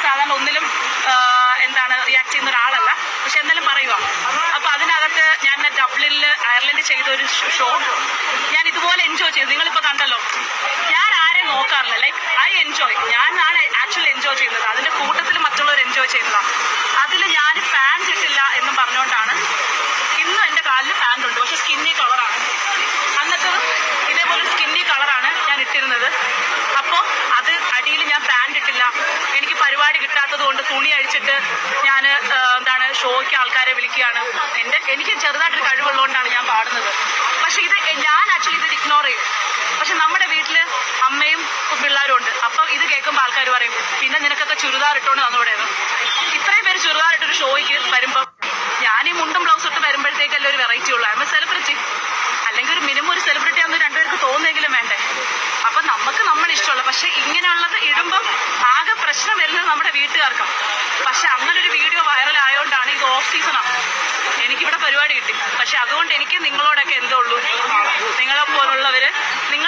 സാധാരണ ഒന്നിലും എന്താണ് റിയാക്ട് ചെയ്യുന്ന ഒരാളല്ല, പക്ഷെ എന്നാലും പറയുക. അപ്പൊ അതിനകത്ത് ഞാൻ ഡബ്ലിനിൽ അയർലൻഡ് ചെയ്ത ഒരു ഷോ ഞാൻ ഇതുപോലെ എൻജോയ് ചെയ്തു. നിങ്ങളിപ്പോ കണ്ടല്ലോ, ഞാൻ ആരെയും നോക്കാറില്ല. ലൈക്ക് ഐ എൻജോയ്, ഞാനാണ് ആക്ച്വലി എൻജോയ് ചെയ്യുന്നത്. അതിന്റെ കൂട്ടത്തിൽ മറ്റുള്ളവർ എൻജോയ് ചെയ്യുന്നതാണ്. അതിൽ ഞാൻ പാൻറ് ഇട്ടില്ല എന്നും പറഞ്ഞുകൊണ്ടാണ് ഇന്നും എന്റെ കാലിൽ പാൻറ് ഉണ്ട്, പക്ഷെ സ്കിന്നി കളറാണ്. അന്നത്തതും ഇതേപോലെ സ്കിന്നി കളറാണ് ഞാൻ ഇട്ടിരുന്നത്. അപ്പോൾ അത് അടിയിൽ ഞാൻ പാൻറ് ഇട്ടില്ല. എനിക്ക് പരിപാടി കിട്ടാത്തത് കൊണ്ട് തുണി അഴിച്ചിട്ട് ഞാൻ എന്താണ് ഷോയ്ക്ക് ആൾക്കാരെ വിളിക്കുകയാണ്. എനിക്ക് ചെറുതായിട്ടൊരു കഴിവുള്ളതുകൊണ്ടാണ് ഞാൻ പാടുന്നത്. പക്ഷെ ഇത് ഞാൻ ആക്ച്വലി ഇത് ഇഗ്നോർ ചെയ്യും. പക്ഷെ നമ്മുടെ വീട്ടില് അമ്മയും പിള്ളേരും ഉണ്ട്. അപ്പം ഇത് കേൾക്കുമ്പോൾ ആൾക്കാർ പറയും, പിന്നെ നിനക്കൊക്കെ ചുരിദാർ ഇട്ടോണ്ട് തന്നോടെയാണ്. ഇത്രയും പേര് ചുരിദാർ ഇട്ടൊരു ഷോയ്ക്ക് വരുമ്പോൾ ഞാൻ ഈ മുണ്ടും ബ്ലൗസ് ഇട്ട് വരുമ്പോഴത്തേക്കല്ലേ ഒരു വെറൈറ്റി ഉള്ളൂ. I M A celebrity. അല്ലെങ്കിൽ ഒരു മിനിമം ഒരു സെലിബ്രിറ്റി ആണെന്ന് രണ്ടുപേർക്ക് തോന്നുന്നെങ്കിലും വേണ്ടേ. അപ്പൊ നമുക്ക് നമ്മൾ ഇഷ്ടമുള്ള, പക്ഷെ ഇങ്ങനെയുള്ളത് ഇടുമ്പം ആകെ പ്രശ്നം വരുന്നത് നമ്മുടെ വീട്ടുകാർക്കാണ്. പക്ഷെ അങ്ങനെ ഒരു വീഡിയോ വൈറൽ ആയതുകൊണ്ടാണ് ഇത് ഓഫ് സീസണാണ്, എനിക്കിവിടെ പരിപാടി കിട്ടി. പക്ഷെ അതുകൊണ്ട് എനിക്ക് നിങ്ങളോടൊക്കെ എന്തോ ഉള്ളൂ, നിങ്ങളെ പോലുള്ളവര് നിങ്ങൾ